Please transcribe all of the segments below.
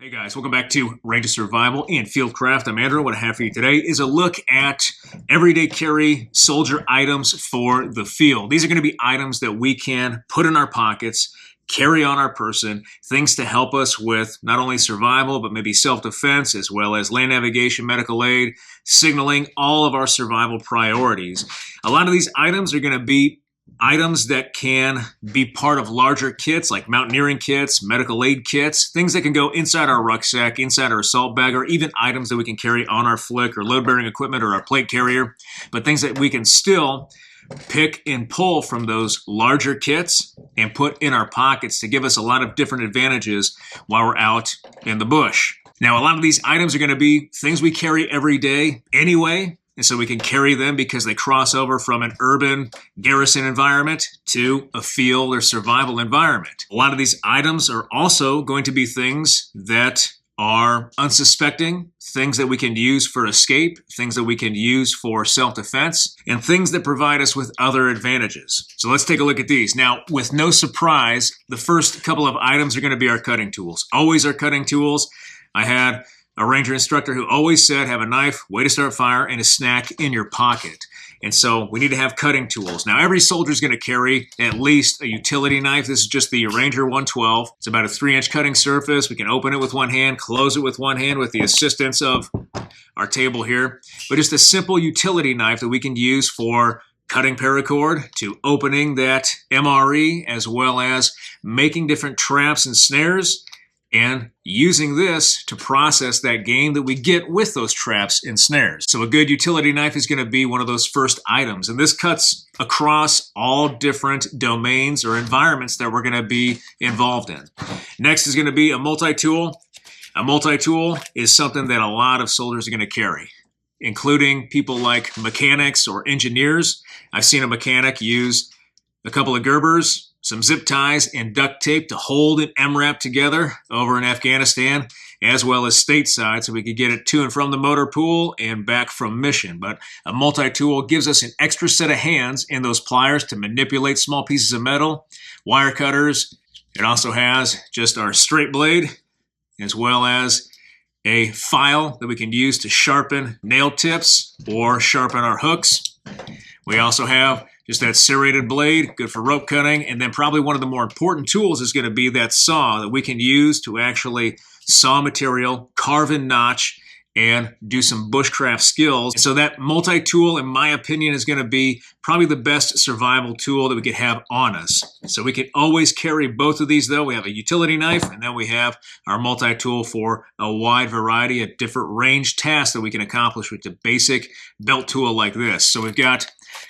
Hey guys, welcome back to Range of Survival and Fieldcraft. I'm Andrew. What I have for you today is a look at everyday carry soldier items for the field. These are going to be items that we can put in our pockets, carry on our person, things to help us with not only survival, but maybe self-defense, as well as land navigation, medical aid, signaling, all of our survival priorities. A lot of these items are going to be items that can be part of larger kits like mountaineering kits, medical aid kits, things that can go inside our rucksack, inside our assault bag, or even items that we can carry on our flick or load-bearing equipment or our plate carrier, but things that we can still pick and pull from those larger kits and put in our pockets to give us a lot of different advantages while we're out in the bush. Now, a lot of these items are going to be things we carry every day anyway, and so we can carry them because they cross over from an urban garrison environment to a field or survival environment. A lot of these items are also going to be things that are unsuspecting, things that we can use for escape, things that we can use for self-defense, and things that provide us with other advantages. So let's take a look at these. Now, with no surprise, the first couple of items are going to be our cutting tools. Always our cutting tools. I had a ranger instructor who always said, have a knife, way to start fire, and a snack in your pocket. And so we need to have cutting tools. Now, every soldier is going to carry at least a utility knife. This is just the Ranger 112. It's about a 3-inch cutting surface. We can open it with one hand, close it with one hand with the assistance of our table here. But just a simple utility knife that we can use for cutting paracord, to opening that MRE, as well as making different traps and snares, and using this to process that game that we get with those traps and snares. So a good utility knife is going to be one of those first items. And this cuts across all different domains or environments that we're going to be involved in. Next is going to be a multi-tool. A multi-tool is something that a lot of soldiers are going to carry, including people like mechanics or engineers. I've seen a mechanic use a couple of Gerbers, some zip ties, and duct tape to hold an MRAP together over in Afghanistan, as well as stateside, so we could get it to and from the motor pool and back from mission. But a multi-tool gives us an extra set of hands and those pliers to manipulate small pieces of metal, wire cutters. It also has just our straight blade, as well as a file that we can use to sharpen nail tips or sharpen our hooks. We also have just that serrated blade, good for rope cutting. And then probably one of the more important tools is going to be that saw that we can use to actually saw material, carve and notch, and do some bushcraft skills. And so that multi-tool, in my opinion, is going to be probably the best survival tool that we could have on us. So we can always carry both of these, though. We have a utility knife, and then we have our multi-tool for a wide variety of different range tasks that we can accomplish with the basic belt tool like this. So we've got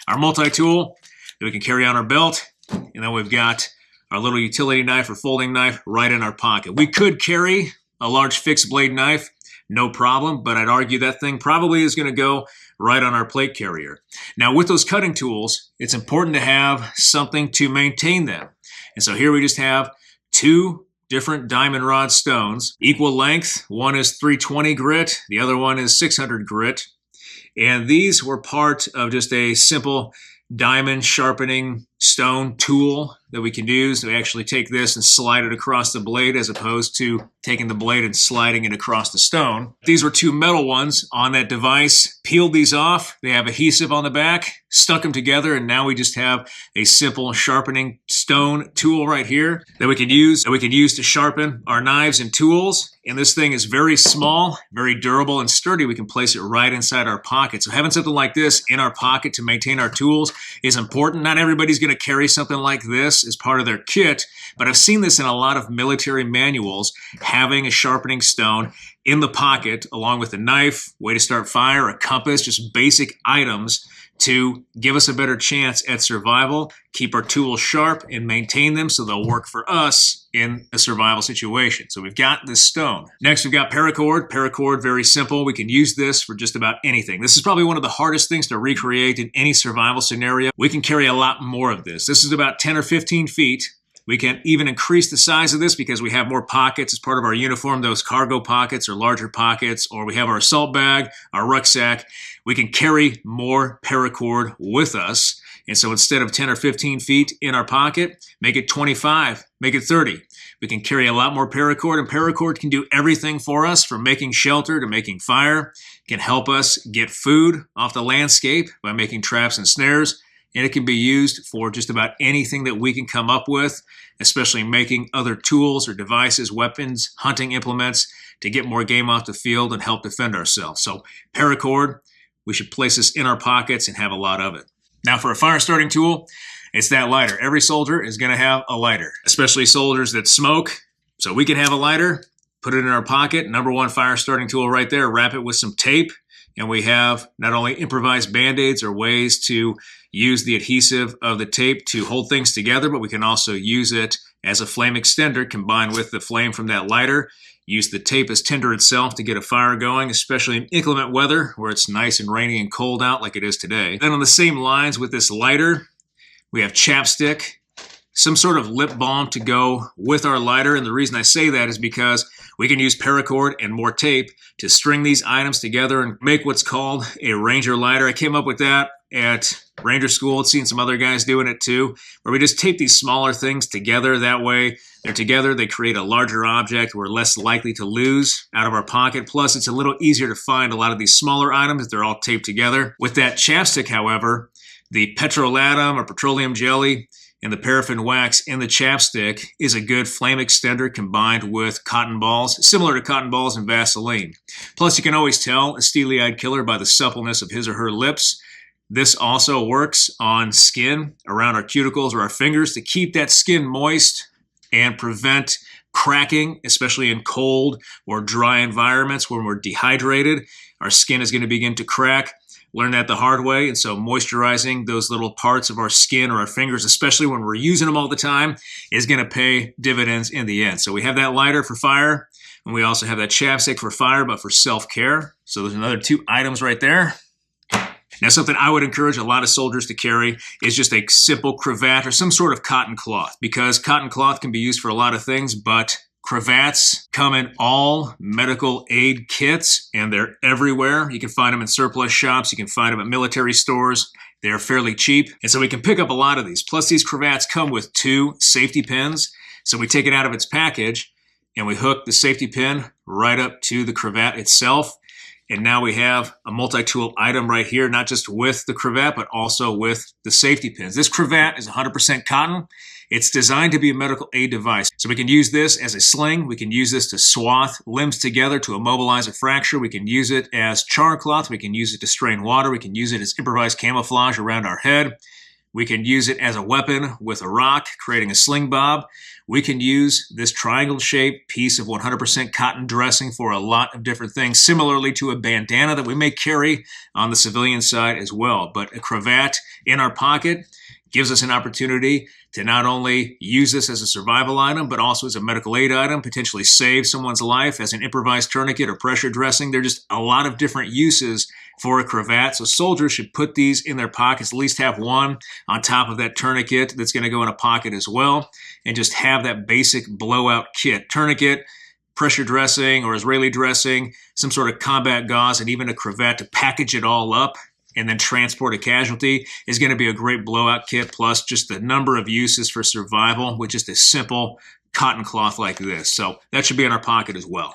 our multi-tool that we can carry on our belt, and then we've got our little utility knife or folding knife right in our pocket. We could carry a large fixed blade knife, no problem, but I'd argue that thing probably is going to go right on our plate carrier. Now, with those cutting tools, it's important to have something to maintain them. And so here we just have two different diamond rod stones, equal length. One is 320 grit, the other one is 600 grit. And these were part of just a simple diamond sharpening stone tool that we can use to actually take this and slide it across the blade, as opposed to taking the blade and sliding it across the stone. These were two metal ones on that device. Peeled these off. They have adhesive on the back, stuck them together, and now we just have a simple sharpening stone tool right here that we can use to sharpen our knives and tools. And this thing is very small, very durable and sturdy. We can place it right inside our pocket. So having something like this in our pocket to maintain our tools is important. Not everybody's going to carry something like this as part of their kit, but I've seen this in a lot of military manuals, having a sharpening stone in the pocket along with a knife, way to start fire, a compass, just basic items to give us a better chance at survival, keep our tools sharp, and maintain them so they'll work for us in a survival situation. So we've got this stone. Next, we've got paracord. Paracord, very simple. We can use this for just about anything. This is probably one of the hardest things to recreate in any survival scenario. We can carry a lot more of this. This is about 10 or 15 feet. We can even increase the size of this because we have more pockets as part of our uniform, those cargo pockets or larger pockets, or we have our assault bag, our rucksack. We can carry more paracord with us And so instead of 10 or 15 feet in our pocket, make it 25, make it 30. We can carry a lot more paracord, and paracord can do everything for us, from making shelter to making fire. It can help us get food off the landscape by making traps and snares, and it can be used for just about anything that we can come up with, especially making other tools or devices, weapons, hunting implements to get more game off the field and help defend ourselves. So paracord, we should place this in our pockets and have a lot of it. Now for a fire starting tool, it's that lighter. Every soldier is going to have a lighter, especially soldiers that smoke. So we can have a lighter, put it in our pocket. Number one fire starting tool right there. Wrap it with some tape. And we have not only improvised band-aids or ways to use the adhesive of the tape to hold things together, but we can also use it as a flame extender combined with the flame from that lighter. Use the tape as tinder itself to get a fire going, especially in inclement weather where it's nice and rainy and cold out like it is today. Then on the same lines with this lighter, we have chapstick, some sort of lip balm to go with our lighter. And the reason I say that is because we can use paracord and more tape to string these items together and make what's called a Ranger lighter. I came up with that at Ranger School. I've seen some other guys doing it too, where we just tape these smaller things together. That way they're together, they create a larger object we're less likely to lose out of our pocket. Plus, it's a little easier to find a lot of these smaller items if they're all taped together. With that chapstick, however, the petrolatum or petroleum jelly and the paraffin wax in the chapstick is a good flame extender combined with cotton balls, similar to cotton balls and Vaseline. Plus, you can always tell a steely-eyed killer by the suppleness of his or her lips. This also works on skin around our cuticles or our fingers to keep that skin moist and prevent cracking, especially in cold or dry environments when we're dehydrated. Our skin is going to begin to crack. Learn that the hard way, and so moisturizing those little parts of our skin or our fingers, especially when we're using them all the time, is going to pay dividends in the end. So we have that lighter for fire, and we also have that chapstick for fire, but for self-care. So there's another two items right there. Now, something I would encourage a lot of soldiers to carry is just a simple cravat or some sort of cotton cloth, because cotton cloth can be used for a lot of things, but cravats come in all medical aid kits, and they're everywhere. You can find them in surplus shops. You can find them at military stores. They're fairly cheap, and so we can pick up a lot of these. Plus, these cravats come with 2 safety pins. So we take it out of its package, and we hook the safety pin right up to the cravat itself. And now we have a multi-tool item right here, not just with the cravat, but also with the safety pins. This cravat is 100% cotton. It's designed to be a medical aid device. So we can use this as a sling. We can use this to swath limbs together to immobilize a fracture. We can use it as char cloth. We can use it to strain water. We can use it as improvised camouflage around our head. We can use it as a weapon with a rock, creating a sling bob. We can use this triangle-shaped piece of 100% cotton dressing for a lot of different things, similarly to a bandana that we may carry on the civilian side as well. But a cravat in our pocket gives us an opportunity to not only use this as a survival item, but also as a medical aid item, potentially save someone's life as an improvised tourniquet or pressure dressing. There are just a lot of different uses for a cravat. So soldiers should put these in their pockets, at least have one on top of that tourniquet that's going to go in a pocket as well, and just have that basic blowout kit. Tourniquet, pressure dressing or Israeli dressing, some sort of combat gauze, and even a cravat to package it all up and then transport a casualty is going to be a great blowout kit, plus just the number of uses for survival with just a simple cotton cloth like this. So that should be in our pocket as well.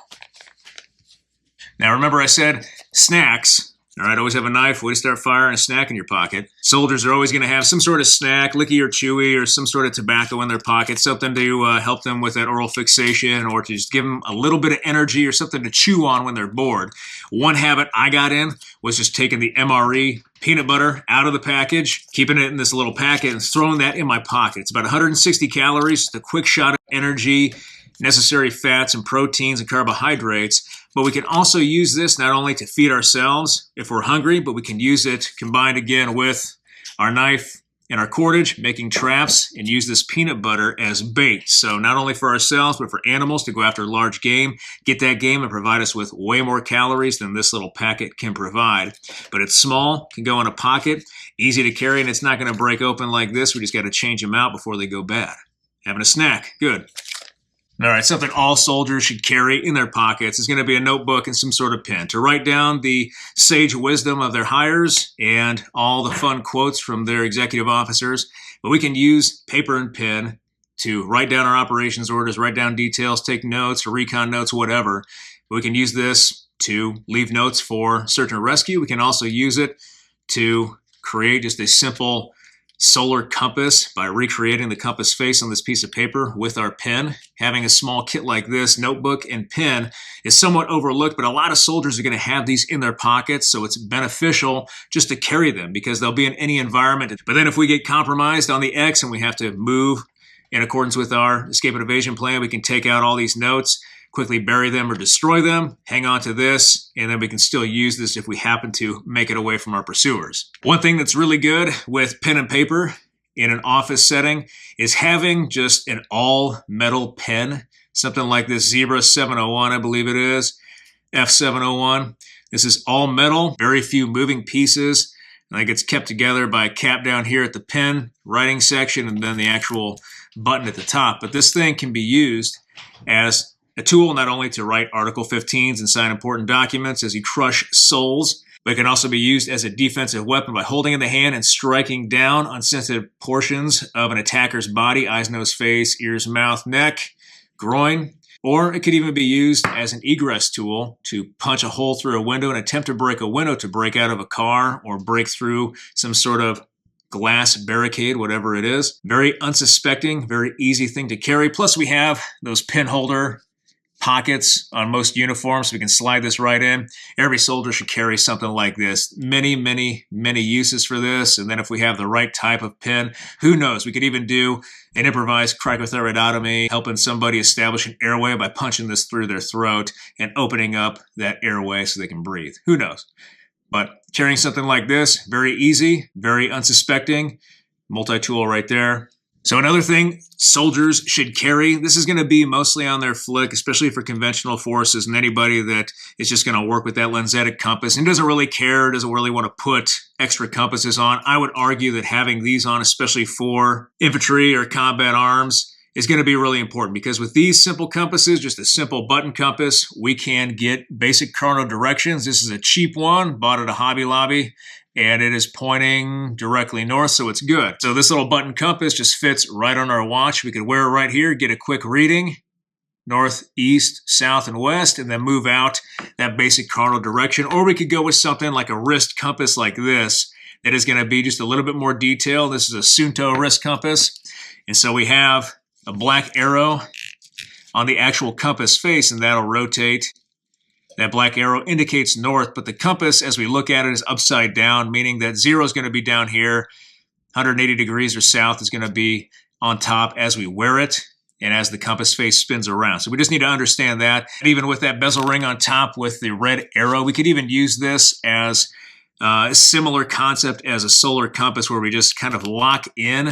Now remember I said snacks. All right, always have a knife, way to start fire, and a snack in your pocket. Soldiers are always going to have some sort of snack, licky or chewy, or some sort of tobacco in their pocket, something to help them with that oral fixation, or to just give them a little bit of energy or something to chew on when they're bored. One habit I got in was just taking the MRE peanut butter out of the package, keeping it in this little packet, and throwing that in my pocket. It's about 160 calories, just a quick shot of energy, necessary fats and proteins and carbohydrates. But we can also use this not only to feed ourselves if we're hungry, but we can use it combined again with our knife and our cordage, making traps, and use this peanut butter as bait. So not only for ourselves, but for animals to go after large game, get that game and provide us with way more calories than this little packet can provide. But it's small, can go in a pocket, easy to carry, and it's not going to break open like this. We just got to change them out before they go bad. Having a snack, good. All right, something all soldiers should carry in their pockets is going to be a notebook and some sort of pen to write down the sage wisdom of their hires and all the fun quotes from their executive officers. But we can use paper and pen to write down our operations orders, write down details, take notes or recon notes, whatever. We can use this to leave notes for search and rescue. We can also use it to create just a simple solar compass by recreating the compass face on this piece of paper with our pen. Having a small kit like this, notebook and pen, is somewhat overlooked, but a lot of soldiers are going to have these in their pockets, so it's beneficial just to carry them because they'll be in any environment. But then if we get compromised on the X and we have to move in accordance with our escape and evasion plan, we can take out all these notes, quickly bury them or destroy them, hang on to this, and then we can still use this if we happen to make it away from our pursuers. One thing that's really good with pen and paper in an office setting is having just an all-metal pen, something like this Zebra 701, I believe it is, F701. This is all metal, very few moving pieces. I think it's kept together by a cap down here at the pen writing section and then the actual button at the top. But this thing can be used as a tool not only to write Article 15s and sign important documents as you crush souls, but it can also be used as a defensive weapon by holding in the hand and striking down on sensitive portions of an attacker's body, eyes, nose, face, ears, mouth, neck, groin. Or it could even be used as an egress tool to punch a hole through a window and attempt to break a window to break out of a car or break through some sort of glass barricade, whatever it is. Very unsuspecting, very easy thing to carry. Plus we have those pin holder pockets on most uniforms, so we can slide this right in. Every soldier should carry something like this. Many, many, many uses for this. And then if we have the right type of pin, who knows? We could even do an improvised cricothyroidotomy, helping somebody establish an airway by punching this through their throat and opening up that airway so they can breathe. Who knows? But carrying something like this, very easy, very unsuspecting, multi-tool right there. So another thing soldiers should carry, this is going to be mostly on their flick, especially for conventional forces and anybody that is just going to work with that lensatic compass and doesn't really care, doesn't really want to put extra compasses on. I would argue that having these on, especially for infantry or combat arms, is going to be really important because with these simple compasses, just a simple button compass, we can get basic chrono directions. This is a cheap one, bought at a Hobby Lobby, and it is pointing directly north, so it's good. So this little button compass just fits right on our watch. We could wear it right here, get a quick reading, north, east, south, and west, and then move out that basic cardinal direction. Or we could go with something like a wrist compass like this that is going to be just a little bit more detailed. This is a Sunto wrist compass. And so we have a black arrow on the actual compass face, and that'll rotate. That black arrow indicates north, but the compass, as we look at it, is upside down, meaning that 0 is going to be down here, 180 degrees or south is going to be on top as we wear it and as the compass face spins around. So we just need to understand that. And even with that bezel ring on top with the red arrow, we could even use this as a similar concept as a solar compass where we just kind of lock in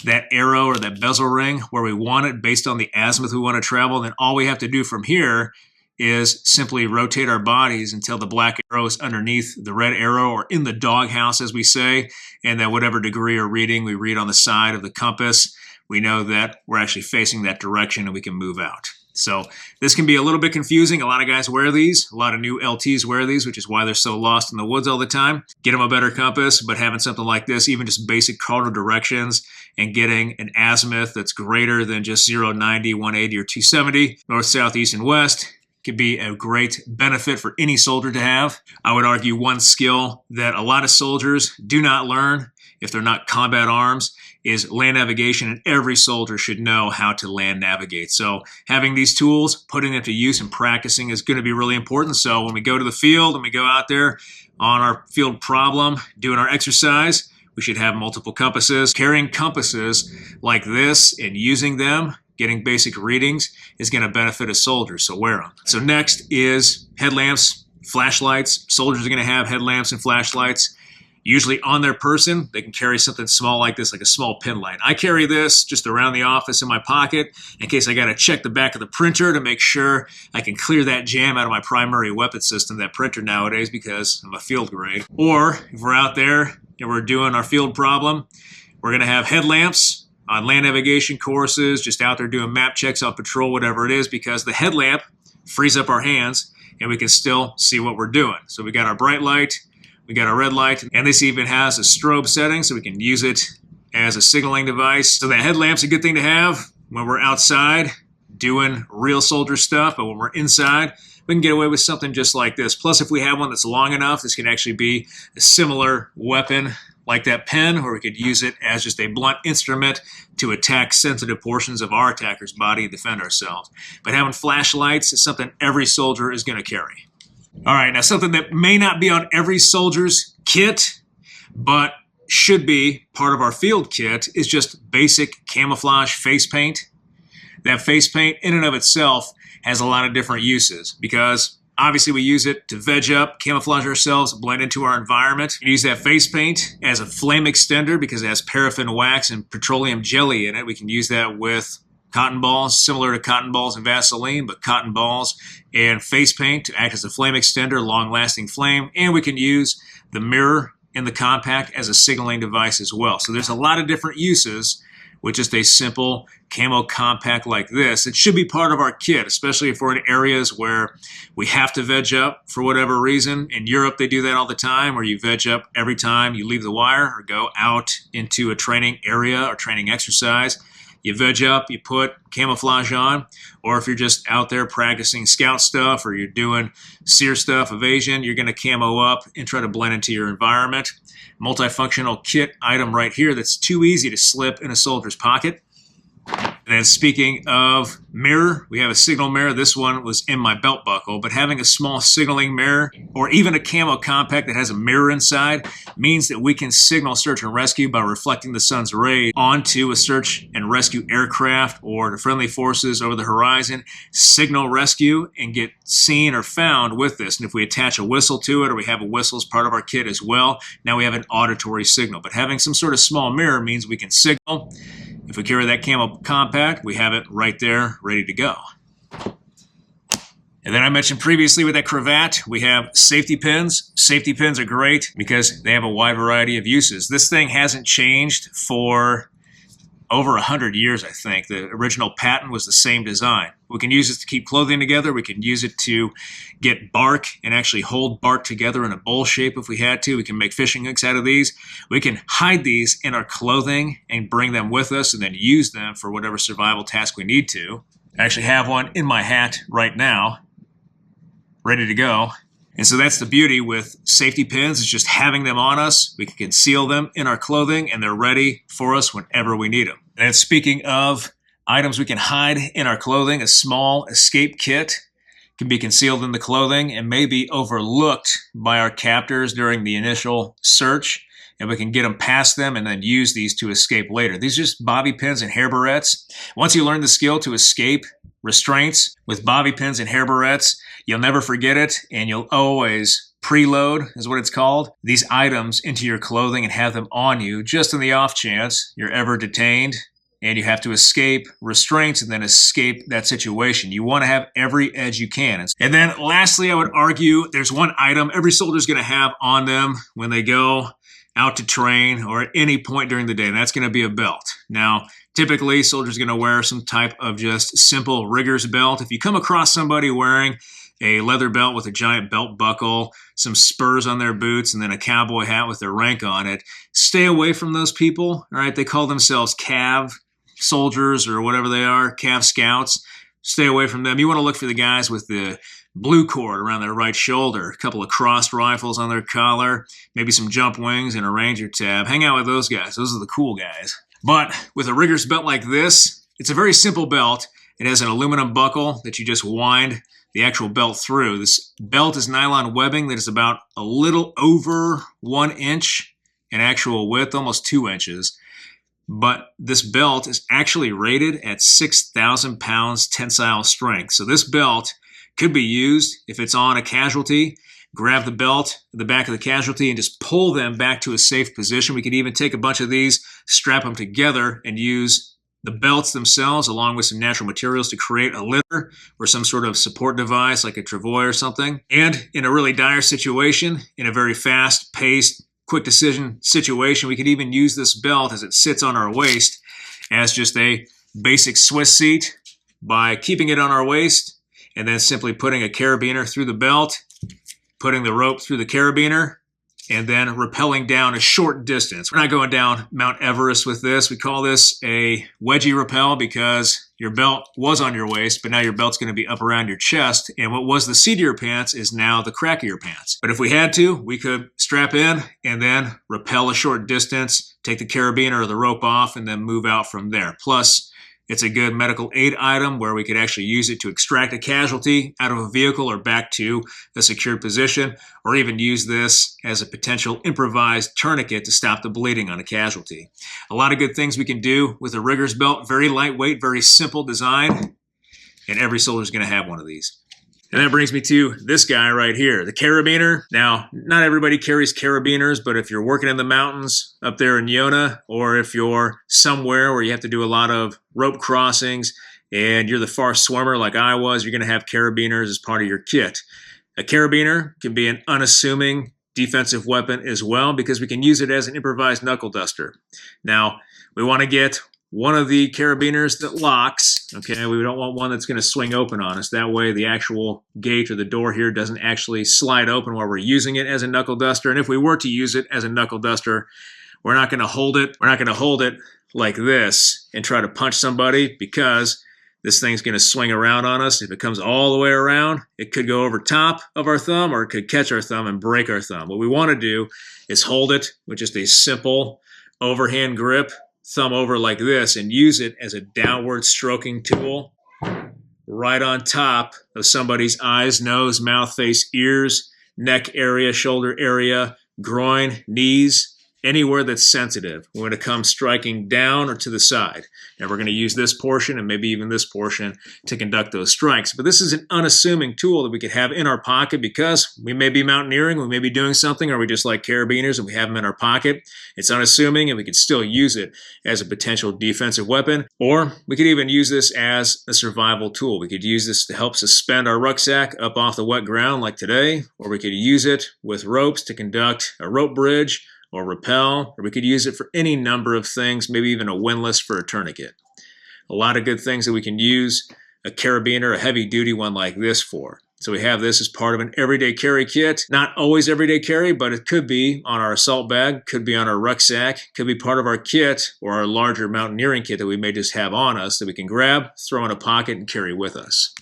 that arrow or that bezel ring where we want it based on the azimuth we want to travel. And then all we have to do from here is simply rotate our bodies until the black arrow is underneath the red arrow or in the doghouse, as we say, and then whatever degree or reading we read on the side of the compass, we know that we're actually facing that direction and we can move out. So this can be a little bit confusing. A lot of guys wear these. A lot of new LTs wear these, which is why they're so lost in the woods all the time. Get them a better compass, but having something like this, even just basic cardinal directions and getting an azimuth that's greater than just 0, 90, 180, or 270, north, south, east, and west, could be a great benefit for any soldier to have. I would argue one skill that a lot of soldiers do not learn if they're not combat arms is land navigation, and every soldier should know how to land navigate. So having these tools, putting them to use and practicing is going to be really important. So when we go to the field and we go out there on our field problem, doing our exercise, we should have multiple compasses. Carrying compasses like this and using them, getting basic readings, is going to benefit a soldier, so wear them. So next is headlamps, flashlights. Soldiers are going to have headlamps and flashlights. Usually on their person, they can carry something small like this, like a small pin light. I carry this just around the office in my pocket in case I got to check the back of the printer to make sure I can clear that jam out of my primary weapon system, that printer nowadays, because I'm a field grade. Or if we're out there and we're doing our field problem, we're going to have headlamps on land navigation courses, just out there doing map checks on patrol, whatever it is, because the headlamp frees up our hands and we can still see what we're doing. So we got our bright light, we got our red light, and this even has a strobe setting so we can use it as a signaling device. So that headlamp's a good thing to have when we're outside doing real soldier stuff, but when we're inside, we can get away with something just like this. Plus, if we have one that's long enough, this can actually be a similar weapon like that pen, or we could use it as just a blunt instrument to attack sensitive portions of our attacker's body and defend ourselves. But having flashlights is something every soldier is going to carry. All right, now something that may not be on every soldier's kit, but should be part of our field kit, is just basic camouflage face paint. That face paint in and of itself has a lot of different uses because obviously we use it to veg up, camouflage ourselves, blend into our environment. We use that face paint as a flame extender because it has paraffin wax and petroleum jelly in it. We can use that with cotton balls, similar to cotton balls and Vaseline, but cotton balls and face paint to act as a flame extender, long-lasting flame. And we can use the mirror in the compact as a signaling device as well. So there's a lot of different uses with just a simple camo compact like this. It should be part of our kit, especially if we're in areas where we have to veg up for whatever reason. In Europe, they do that all the time, where you veg up every time you leave the wire or go out into a training area or training exercise. You veg up, you put camouflage on, or if you're just out there practicing scout stuff or you're doing seer stuff, evasion, you're going to camo up and try to blend into your environment. Multifunctional kit item right here that's too easy to slip in a soldier's pocket. And then speaking of mirror, we have a signal mirror. This one was in my belt buckle, but having a small signaling mirror or even a camo compact that has a mirror inside means that we can signal search and rescue by reflecting the sun's rays onto a search and rescue aircraft or the friendly forces over the horizon, signal rescue and get seen or found with this. And if we attach a whistle to it or we have a whistle as part of our kit as well, now we have an auditory signal. But having some sort of small mirror means we can signal. If we carry that camo compact, we have it right there, ready to go. And then I mentioned previously with that cravat, we have safety pins. Safety pins are great because they have a wide variety of uses. This thing hasn't changed for over 100 years, I think. The original patent was the same design. We can use it to keep clothing together. We can use it to get bark and actually hold bark together in a bowl shape if we had to. We can make fishing hooks out of these. We can hide these in our clothing and bring them with us and then use them for whatever survival task we need to. I actually have one in my hat right now, ready to go. And so that's the beauty with safety pins, is just having them on us. We can conceal them in our clothing and they're ready for us whenever we need them. And speaking of items we can hide in our clothing, a small escape kit can be concealed in the clothing and may be overlooked by our captors during the initial search. And we can get them past them and then use these to escape later. These are just bobby pins and hair barrettes. Once you learn the skill to escape restraints with bobby pins and hair barrettes, you'll never forget it, and you'll always preload, is what it's called, these items into your clothing and have them on you just in the off chance you're ever detained and you have to escape restraints and then escape that situation. You want to have every edge you can. And then lastly, I would argue there's one item every soldier's going to have on them when they go out to train or at any point during the day, and that's going to be a belt. Now, typically, soldiers are going to wear some type of just simple rigger's belt. If you come across somebody wearing a leather belt with a giant belt buckle, some spurs on their boots, and then a cowboy hat with their rank on it, stay away from those people. All right, they call themselves cav soldiers or whatever they are, cav scouts. Stay away from them. You want to look for the guys with the blue cord around their right shoulder, a couple of crossed rifles on their collar, maybe some jump wings and a ranger tab. Hang out with those guys. Those are the cool guys. But with a rigger's belt like this, it's a very simple belt. It has an aluminum buckle that you just wind the actual belt through. This belt is nylon webbing that is about a little over 1 inch in actual width, almost 2 inches. But this belt is actually rated at 6,000 pounds tensile strength. So this belt could be used if it's on a casualty. Grab the belt at the back of the casualty and just pull them back to a safe position. We could even take a bunch of these, strap them together, and use the belts themselves along with some natural materials to create a litter or some sort of support device like a travois or something. And in a really dire situation, in a very fast-paced, quick decision situation, we could even use this belt as it sits on our waist as just a basic Swiss seat by keeping it on our waist and then simply putting a carabiner through the belt, putting the rope through the carabiner, and then rappelling down a short distance. We're not going down Mount Everest with this. We call this a wedgie rappel because your belt was on your waist, but now your belt's going to be up around your chest, and what was the seat of your pants is now the crack of your pants. But if we had to, we could strap in and then rappel a short distance, take the carabiner or the rope off, and then move out from there. Plus, it's a good medical aid item where we could actually use it to extract a casualty out of a vehicle or back to a secured position, or even use this as a potential improvised tourniquet to stop the bleeding on a casualty. A lot of good things we can do with a rigger's belt. Very lightweight, very simple design, and every soldier is going to have one of these. And that brings me to this guy right here, the carabiner. Now, not everybody carries carabiners, but if you're working in the mountains up there in Yona, or if you're somewhere where you have to do a lot of rope crossings and you're the far swimmer like I was, you're going to have carabiners as part of your kit. A carabiner can be an unassuming defensive weapon as well because we can use it as an improvised knuckle duster. Now, we want to get one of the carabiners that locks, okay? We don't want one that's going to swing open on us. That way the actual gate or the door here doesn't actually slide open while we're using it as a knuckle duster. And if we were to use it as a knuckle duster, we're not going to hold it. We're not going to hold it like this and try to punch somebody because this thing's going to swing around on us. If it comes all the way around, it could go over top of our thumb or it could catch our thumb and break our thumb. What we want to do is hold it with just a simple overhand grip, thumb over like this, and use it as a downward stroking tool right on top of somebody's eyes, nose, mouth, face, ears, neck area, shoulder area, groin, knees, anywhere that's sensitive. We're going to come striking down or to the side. And we're going to use this portion and maybe even this portion to conduct those strikes. But this is an unassuming tool that we could have in our pocket because we may be mountaineering, we may be doing something, or we just like carabiners and we have them in our pocket. It's unassuming and we could still use it as a potential defensive weapon. Or we could even use this as a survival tool. We could use this to help suspend our rucksack up off the wet ground like today, or we could use it with ropes to conduct a rope bridge, or rappel, or we could use it for any number of things, maybe even a windlass for a tourniquet. A lot of good things that we can use a carabiner, a heavy-duty one like this for. So we have this as part of an everyday carry kit. Not always everyday carry, but it could be on our assault bag, could be on our rucksack, could be part of our kit or our larger mountaineering kit that we may just have on us that we can grab, throw in a pocket, and carry with us.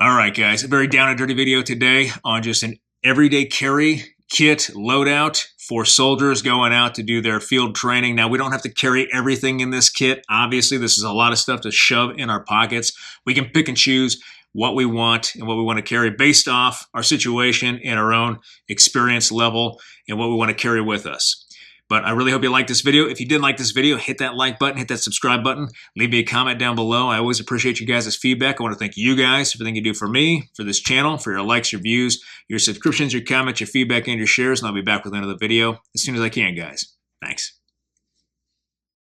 All right, guys, a very down and dirty video today on just an everyday carry kit loadout for soldiers going out to do their field training. Now, we don't have to carry everything in this kit. Obviously, this is a lot of stuff to shove in our pockets. We can pick and choose what we want and what we want to carry based off our situation and our own experience level and what we want to carry with us. But I really hope you liked this video. If you did like this video, hit that like button, hit that subscribe button, leave me a comment down below. I always appreciate you guys' feedback. I want to thank you guys for everything you do for me, for this channel, for your likes, your views, your subscriptions, your comments, your feedback, and your shares. And I'll be back with another video as soon as I can, guys. Thanks.